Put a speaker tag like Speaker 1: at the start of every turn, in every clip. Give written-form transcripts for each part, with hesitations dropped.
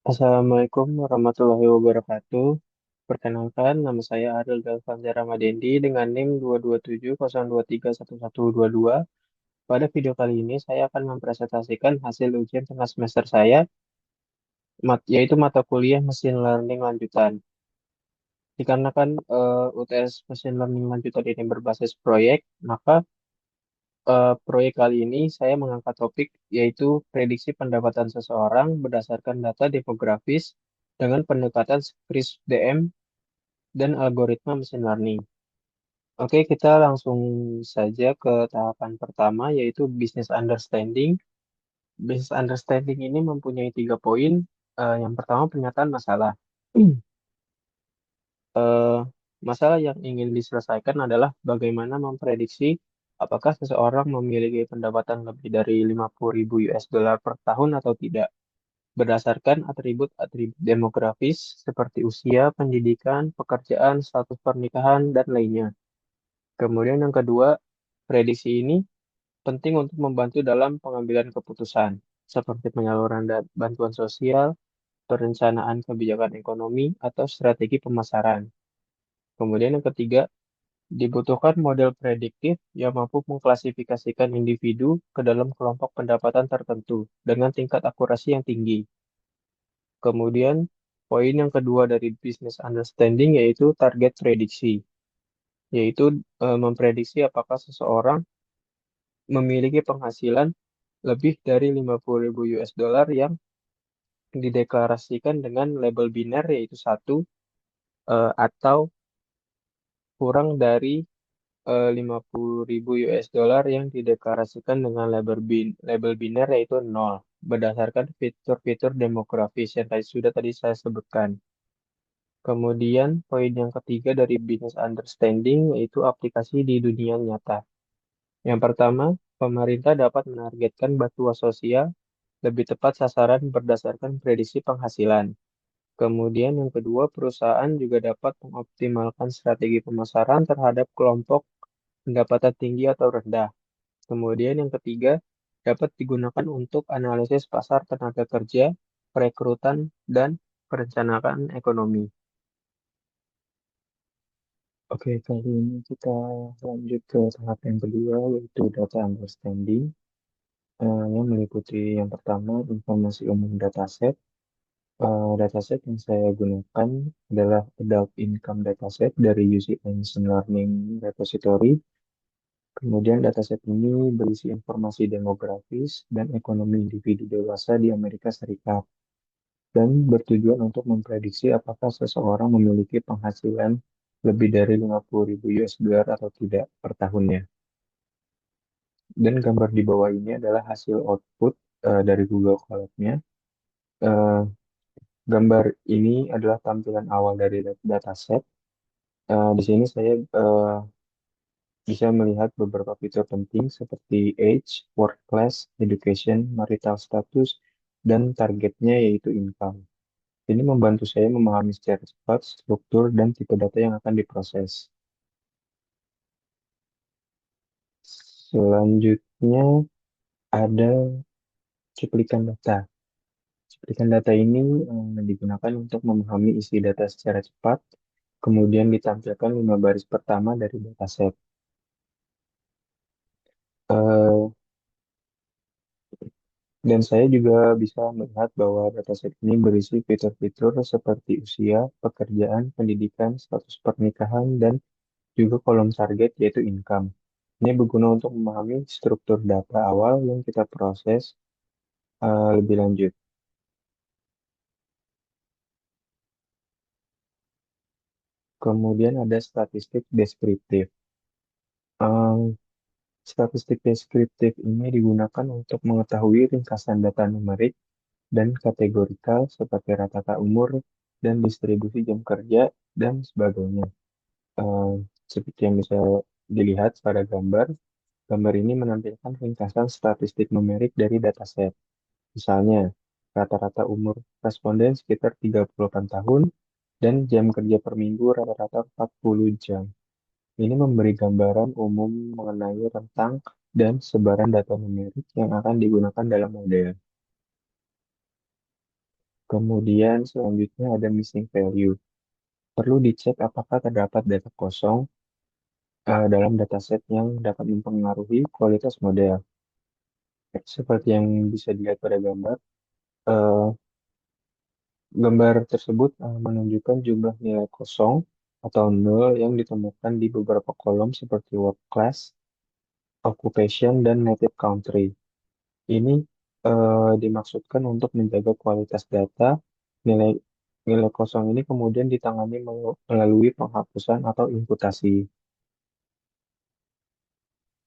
Speaker 1: Assalamualaikum warahmatullahi wabarakatuh. Perkenalkan, nama saya Ariel Galvanza Ramadendi dengan NIM 22702311122. Pada video kali ini, saya akan mempresentasikan hasil ujian tengah semester saya, yaitu mata kuliah Mesin Learning Lanjutan. Dikarenakan UTS Mesin Learning Lanjutan ini berbasis proyek, maka proyek kali ini saya mengangkat topik yaitu prediksi pendapatan seseorang berdasarkan data demografis dengan pendekatan Kris DM dan algoritma machine learning. Oke, kita langsung saja ke tahapan pertama, yaitu business understanding. Business understanding ini mempunyai 3 poin. Yang pertama, pernyataan masalah. Eh, Masalah yang ingin diselesaikan adalah bagaimana memprediksi apakah seseorang memiliki pendapatan lebih dari 50.000 US dollar per tahun atau tidak, berdasarkan atribut-atribut demografis seperti usia, pendidikan, pekerjaan, status pernikahan, dan lainnya. Kemudian yang kedua, prediksi ini penting untuk membantu dalam pengambilan keputusan, seperti penyaluran bantuan sosial, perencanaan kebijakan ekonomi, atau strategi pemasaran. Kemudian yang ketiga, dibutuhkan model prediktif yang mampu mengklasifikasikan individu ke dalam kelompok pendapatan tertentu dengan tingkat akurasi yang tinggi. Kemudian, poin yang kedua dari business understanding yaitu target prediksi, yaitu memprediksi apakah seseorang memiliki penghasilan lebih dari 50.000 US dollar yang dideklarasikan dengan label biner yaitu satu, atau kurang dari 50.000 US dollar yang dideklarasikan dengan label biner yaitu nol, berdasarkan fitur-fitur demografis yang tadi saya sebutkan. Kemudian poin yang ketiga dari business understanding yaitu aplikasi di dunia nyata. Yang pertama, pemerintah dapat menargetkan bantuan sosial lebih tepat sasaran berdasarkan prediksi penghasilan. Kemudian yang kedua, perusahaan juga dapat mengoptimalkan strategi pemasaran terhadap kelompok pendapatan tinggi atau rendah. Kemudian yang ketiga, dapat digunakan untuk analisis pasar tenaga kerja, perekrutan, dan perencanaan ekonomi. Oke, kali ini kita lanjut ke tahap yang kedua, yaitu data understanding, yang meliputi yang pertama, informasi umum dataset. Dataset yang saya gunakan adalah Adult Income Dataset dari UC Machine Learning Repository. Kemudian dataset ini berisi informasi demografis dan ekonomi individu dewasa di Amerika Serikat dan bertujuan untuk memprediksi apakah seseorang memiliki penghasilan lebih dari 50.000 US dollar atau tidak per tahunnya. Dan gambar di bawah ini adalah hasil output dari Google Colab-nya. Eh, Gambar ini adalah tampilan awal dari dataset. Di sini saya bisa melihat beberapa fitur penting seperti age, work class, education, marital status, dan targetnya yaitu income. Ini membantu saya memahami secara cepat struktur dan tipe data yang akan diproses. Selanjutnya ada cuplikan data. Cuplikan data ini digunakan untuk memahami isi data secara cepat, kemudian ditampilkan 5 baris pertama dari dataset. Eh, Dan saya juga bisa melihat bahwa dataset ini berisi fitur-fitur seperti usia, pekerjaan, pendidikan, status pernikahan, dan juga kolom target yaitu income. Ini berguna untuk memahami struktur data awal yang kita proses lebih lanjut. Kemudian ada statistik deskriptif. Eh, Statistik deskriptif ini digunakan untuk mengetahui ringkasan data numerik dan kategorikal seperti rata-rata umur dan distribusi jam kerja dan sebagainya. Eh, Seperti yang bisa dilihat pada gambar, gambar ini menampilkan ringkasan statistik numerik dari dataset. Misalnya, rata-rata umur responden sekitar 38 tahun dan jam kerja per minggu rata-rata 40 jam. Ini memberi gambaran umum mengenai rentang dan sebaran data numerik yang akan digunakan dalam model. Kemudian selanjutnya ada missing value. Perlu dicek apakah terdapat data kosong dalam dataset yang dapat mempengaruhi kualitas model. Seperti yang bisa dilihat pada gambar, eh, gambar tersebut menunjukkan jumlah nilai kosong atau nol yang ditemukan di beberapa kolom seperti work class, occupation, dan native country. Ini dimaksudkan untuk menjaga kualitas data. Nilai nilai kosong ini kemudian ditangani melalui penghapusan atau imputasi.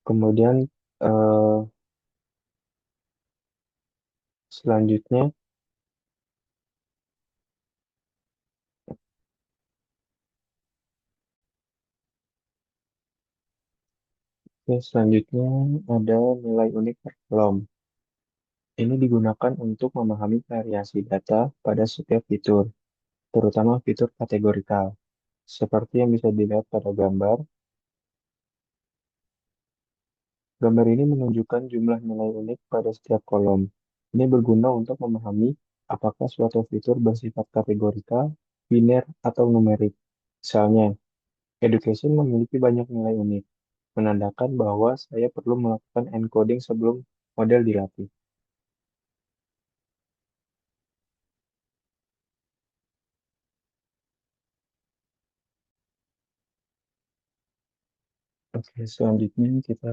Speaker 1: Kemudian eh, selanjutnya, selanjutnya ada nilai unik per kolom. Ini digunakan untuk memahami variasi data pada setiap fitur, terutama fitur kategorikal. Seperti yang bisa dilihat pada gambar, gambar ini menunjukkan jumlah nilai unik pada setiap kolom. Ini berguna untuk memahami apakah suatu fitur bersifat kategorikal, biner, atau numerik. Misalnya, education memiliki banyak nilai unik, menandakan bahwa saya perlu melakukan encoding sebelum model dilatih. Oke, selanjutnya kita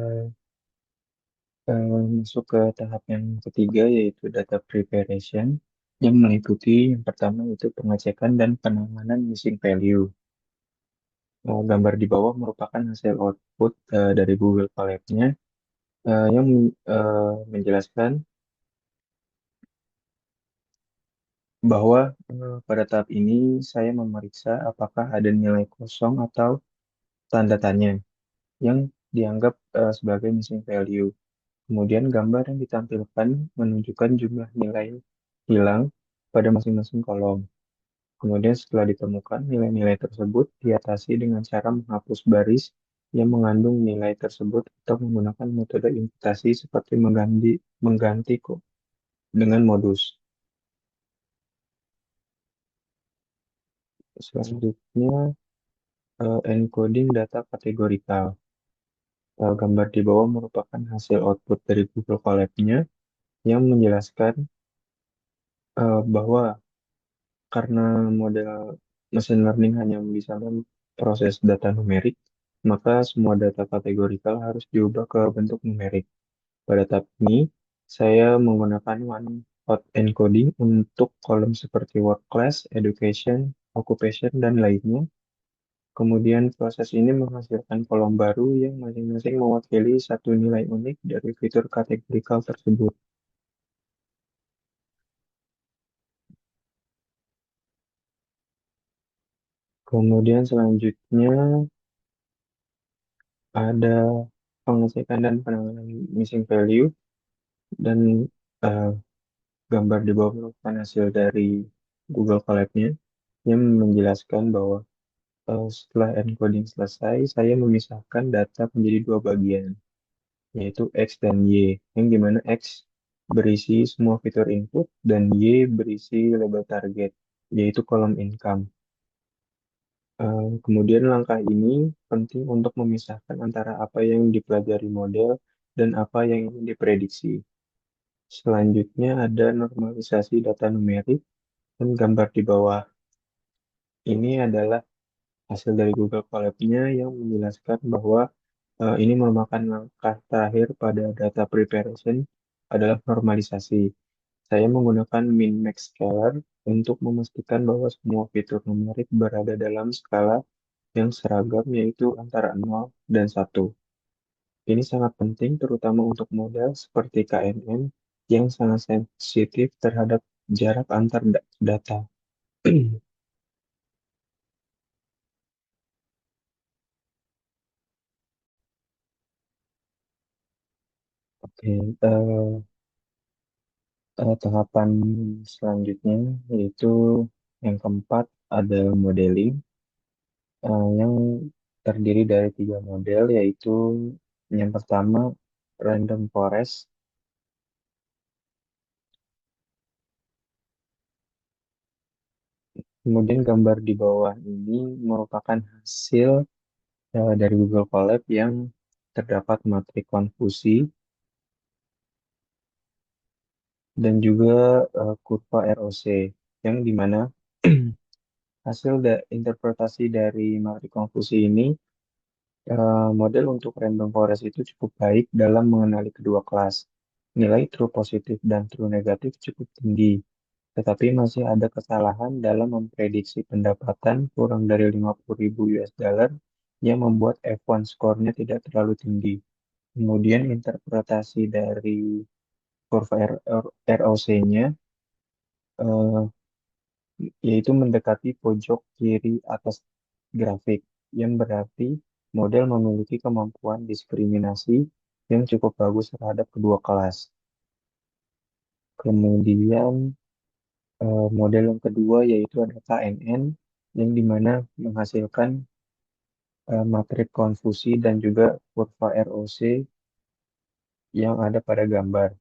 Speaker 1: masuk ke tahap yang ketiga, yaitu data preparation, yang meliputi yang pertama itu pengecekan dan penanganan missing value. Gambar di bawah merupakan hasil output dari Google Colab-nya yang menjelaskan bahwa pada tahap ini saya memeriksa apakah ada nilai kosong atau tanda tanya yang dianggap sebagai missing value. Kemudian gambar yang ditampilkan menunjukkan jumlah nilai hilang pada masing-masing kolom. Kemudian setelah ditemukan, nilai-nilai tersebut diatasi dengan cara menghapus baris yang mengandung nilai tersebut atau menggunakan metode imputasi seperti mengganti kok dengan modus. Selanjutnya, encoding data kategorikal. Gambar di bawah merupakan hasil output dari Google Colab-nya yang menjelaskan bahwa karena model machine learning hanya bisa memproses data numerik, maka semua data kategorikal harus diubah ke bentuk numerik. Pada tahap ini, saya menggunakan one-hot encoding untuk kolom seperti work class, education, occupation, dan lainnya. Kemudian proses ini menghasilkan kolom baru yang masing-masing mewakili satu nilai unik dari fitur kategorikal tersebut. Kemudian selanjutnya ada pengecekan dan penanganan missing value, dan eh, gambar di bawah merupakan hasil dari Google Colab-nya yang menjelaskan bahwa setelah encoding selesai, saya memisahkan data menjadi dua bagian, yaitu X dan Y, yang dimana X berisi semua fitur input dan Y berisi label target, yaitu kolom income. Kemudian langkah ini penting untuk memisahkan antara apa yang dipelajari model dan apa yang ingin diprediksi. Selanjutnya ada normalisasi data numerik, dan gambar di bawah ini adalah hasil dari Google Colab-nya yang menjelaskan bahwa ini merupakan langkah terakhir pada data preparation adalah normalisasi. Saya menggunakan min-max scalar untuk memastikan bahwa semua fitur numerik berada dalam skala yang seragam, yaitu antara 0 dan 1. Ini sangat penting terutama untuk model seperti KNN yang sangat sensitif terhadap jarak antar data. Oke, tahapan selanjutnya yaitu yang keempat ada modeling yang terdiri dari tiga model, yaitu yang pertama random forest. Kemudian gambar di bawah ini merupakan hasil dari Google Colab yang terdapat matrik konfusi dan juga kurva ROC yang dimana hasil interpretasi dari matrik konfusi ini model untuk random forest itu cukup baik dalam mengenali kedua kelas. Nilai true positif dan true negatif cukup tinggi, tetapi masih ada kesalahan dalam memprediksi pendapatan kurang dari 50.000 US dollar yang membuat F1 skornya tidak terlalu tinggi. Kemudian interpretasi dari kurva ROC-nya yaitu mendekati pojok kiri atas grafik, yang berarti model memiliki kemampuan diskriminasi yang cukup bagus terhadap kedua kelas. Kemudian model yang kedua yaitu ada KNN yang dimana menghasilkan matrik konfusi dan juga kurva ROC yang ada pada gambar.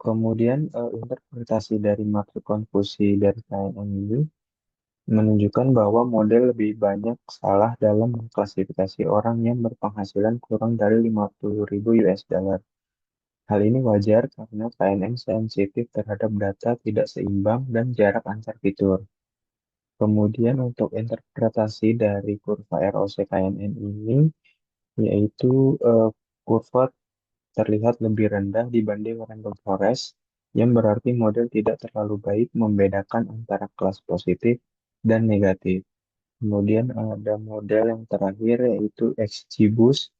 Speaker 1: Kemudian interpretasi dari matrik konfusi dari KNN ini menunjukkan bahwa model lebih banyak salah dalam mengklasifikasi orang yang berpenghasilan kurang dari 50.000 US dollar. Hal ini wajar karena KNN sensitif terhadap data tidak seimbang dan jarak antar fitur. Kemudian untuk interpretasi dari kurva ROC KNN ini, yaitu kurva terlihat lebih rendah dibanding random forest, yang berarti model tidak terlalu baik membedakan antara kelas positif dan negatif. Kemudian ada model yang terakhir yaitu XGBoost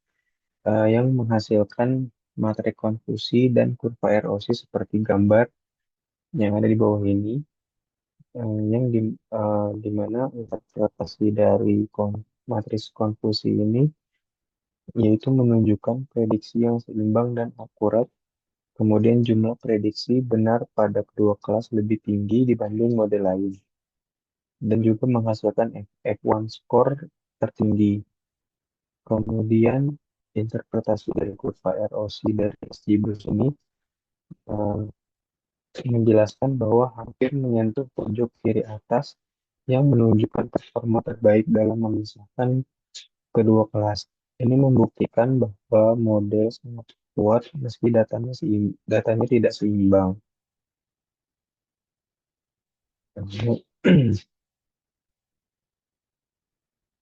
Speaker 1: yang menghasilkan matrik konfusi dan kurva ROC seperti gambar yang ada di bawah ini, yang di mana interpretasi dari matris konfusi ini yaitu menunjukkan prediksi yang seimbang dan akurat. Kemudian jumlah prediksi benar pada kedua kelas lebih tinggi dibanding model lain dan juga menghasilkan F1 score tertinggi. Kemudian interpretasi dari kurva ROC dari XGBoost ini eh, menjelaskan bahwa hampir menyentuh pojok kiri atas yang menunjukkan performa terbaik dalam memisahkan kedua kelas. Ini membuktikan bahwa model sangat kuat meski datanya tidak seimbang.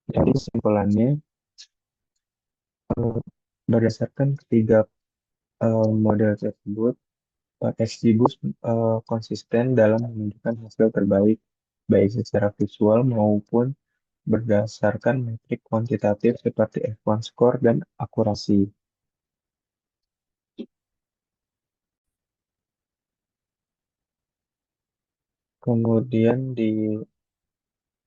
Speaker 1: Jadi kesimpulannya, eh, berdasarkan ketiga model tersebut, XGBoost konsisten dalam menunjukkan hasil terbaik, baik secara visual maupun berdasarkan metrik kuantitatif seperti F1 score dan akurasi. Kemudian di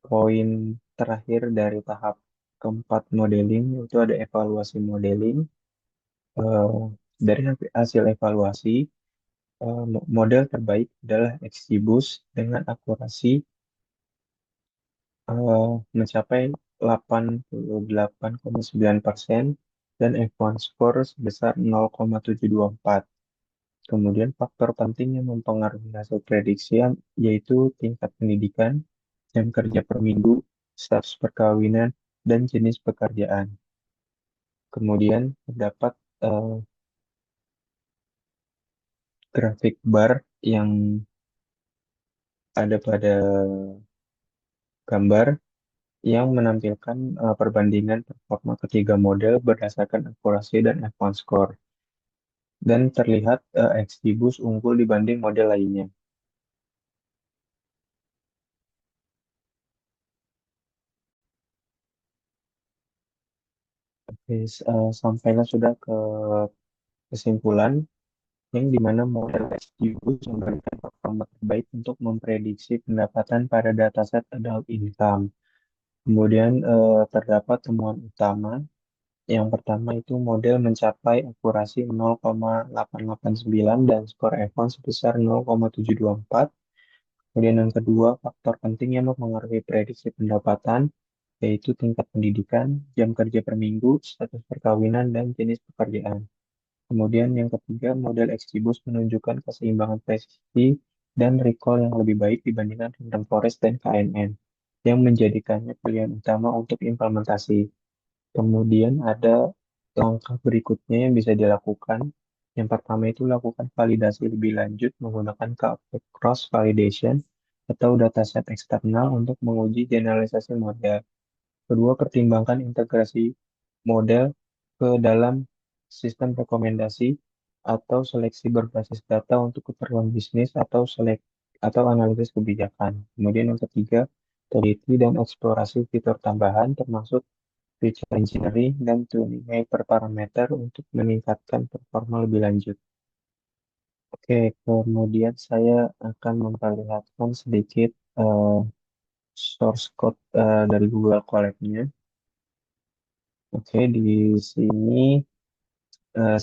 Speaker 1: poin terakhir dari tahap keempat modeling itu ada evaluasi modeling. Eh, dari hasil evaluasi, model terbaik adalah XGBoost dengan akurasi mencapai 88,9% dan F1 score sebesar 0,724. Kemudian faktor penting yang mempengaruhi hasil prediksi yaitu tingkat pendidikan, jam kerja per minggu, status perkawinan, dan jenis pekerjaan. Kemudian terdapat eh, grafik bar yang ada pada gambar yang menampilkan perbandingan performa ketiga model berdasarkan akurasi dan F1 score. Dan terlihat XGBoost unggul dibanding model lainnya. Oke, sampailah sudah ke kesimpulan yang dimana model XGBoost memberikan performa terbaik untuk memprediksi pendapatan pada dataset adult income. Kemudian terdapat temuan utama. Yang pertama itu model mencapai akurasi 0,889 dan skor F1 sebesar 0,724. Kemudian yang kedua, faktor penting yang mempengaruhi prediksi pendapatan yaitu tingkat pendidikan, jam kerja per minggu, status perkawinan, dan jenis pekerjaan. Kemudian yang ketiga, model XGBoost menunjukkan keseimbangan presisi dan recall yang lebih baik dibandingkan random forest dan KNN, yang menjadikannya pilihan utama untuk implementasi. Kemudian ada langkah berikutnya yang bisa dilakukan. Yang pertama itu lakukan validasi lebih lanjut menggunakan cross validation atau dataset eksternal untuk menguji generalisasi model. Kedua, pertimbangkan integrasi model ke dalam sistem rekomendasi atau seleksi berbasis data untuk keperluan bisnis atau analisis kebijakan. Kemudian yang ketiga, teliti dan eksplorasi fitur tambahan termasuk feature engineering dan tuning hyperparameter untuk meningkatkan performa lebih lanjut. Oke, kemudian saya akan memperlihatkan sedikit eh, source code dari Google Colab-nya. Oke, di sini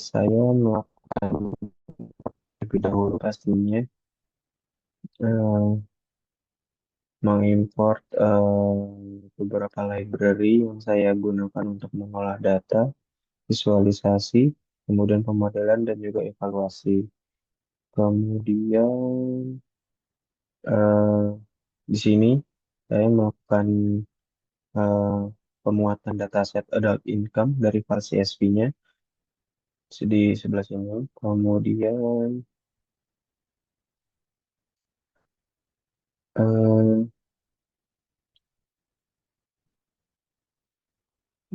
Speaker 1: saya melakukan lebih dahulu pastinya eh, mengimport beberapa library yang saya gunakan untuk mengolah data, visualisasi, kemudian pemodelan dan juga evaluasi. Kemudian eh, di sini saya melakukan eh, pemuatan dataset adult income dari file CSV-nya di sebelah sini. Kemudian eh,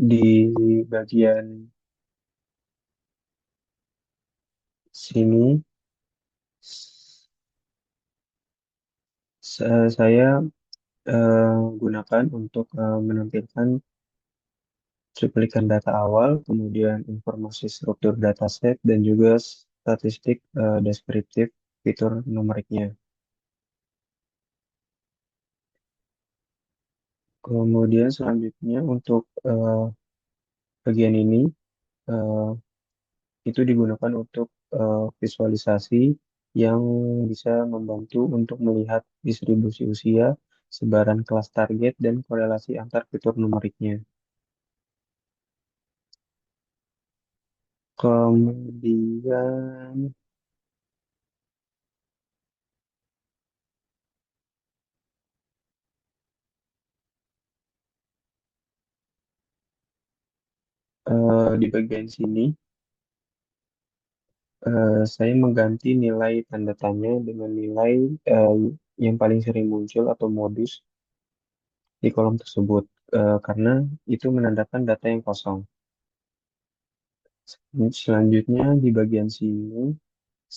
Speaker 1: di bagian sini saya gunakan untuk menampilkan cuplikan data awal, kemudian informasi struktur dataset, dan juga statistik deskriptif fitur numeriknya. Kemudian selanjutnya untuk bagian ini eh, itu digunakan untuk visualisasi yang bisa membantu untuk melihat distribusi usia, sebaran kelas target, dan korelasi antar fitur numeriknya. Kemudian di bagian sini saya mengganti nilai tanda tanya dengan nilai eh, yang paling sering muncul atau modus di kolom tersebut karena itu menandakan data yang kosong. Selanjutnya di bagian sini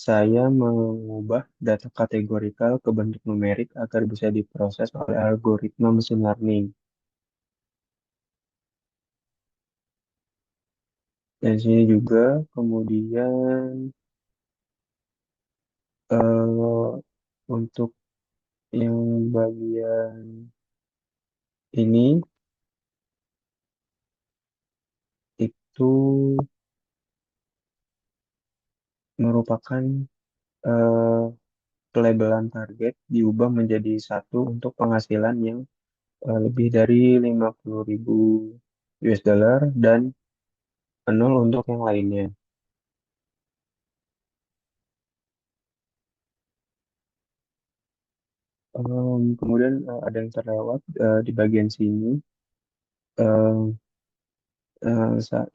Speaker 1: saya mengubah data kategorikal ke bentuk numerik agar bisa diproses oleh algoritma mesin learning. Dan sini juga kemudian untuk yang bagian ini itu merupakan eh, pelabelan target diubah menjadi satu untuk penghasilan yang lebih dari 50.000 US dollar dan nol untuk yang lainnya. Kemudian ada yang terlewat di bagian sini. Em,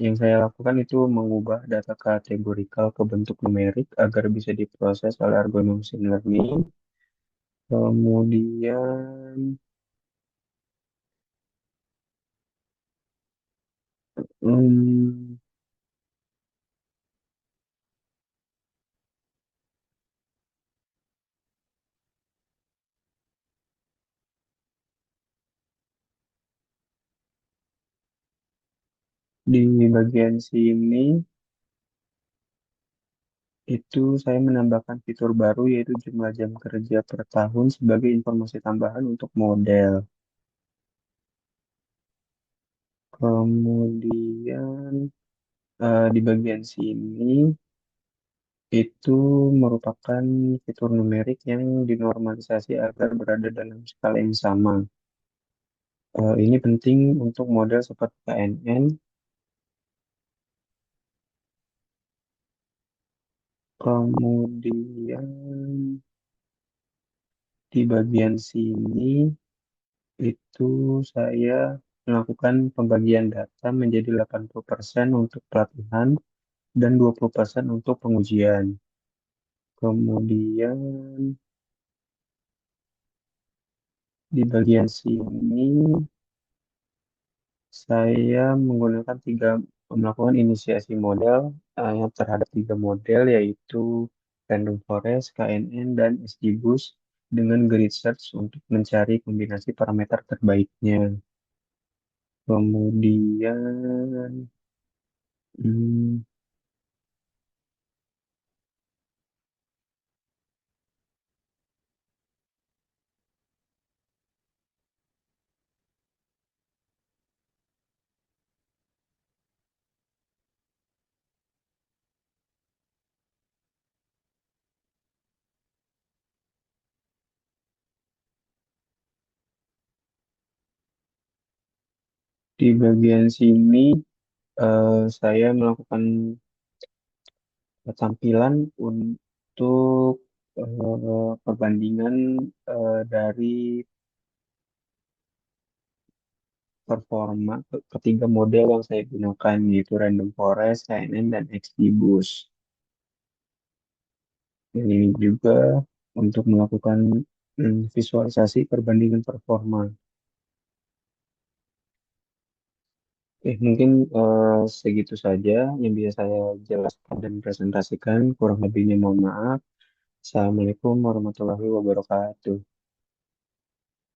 Speaker 1: yang saya lakukan itu mengubah data kategorikal ke bentuk numerik agar bisa diproses oleh algoritma machine learning. Kemudian hmm, di bagian sini itu saya menambahkan fitur baru yaitu jumlah jam kerja per tahun sebagai informasi tambahan untuk model. Kemudian di bagian sini itu merupakan fitur numerik yang dinormalisasi agar berada dalam skala yang sama. Ini penting untuk model seperti KNN. Kemudian Di bagian sini itu saya melakukan pembagian data menjadi 80% untuk pelatihan dan 20% untuk pengujian. Kemudian di bagian sini saya melakukan inisiasi model yang terhadap tiga model yaitu Random Forest, KNN, dan XGBoost dengan grid search untuk mencari kombinasi parameter terbaiknya. Kemudian hmm, di bagian sini saya melakukan tampilan untuk perbandingan dari performa ketiga model yang saya gunakan yaitu Random Forest, KNN, dan XGBoost. Dan ini juga untuk melakukan visualisasi perbandingan performa. Mungkin segitu saja yang bisa saya jelaskan dan presentasikan. Kurang lebihnya mohon maaf. Assalamualaikum warahmatullahi wabarakatuh.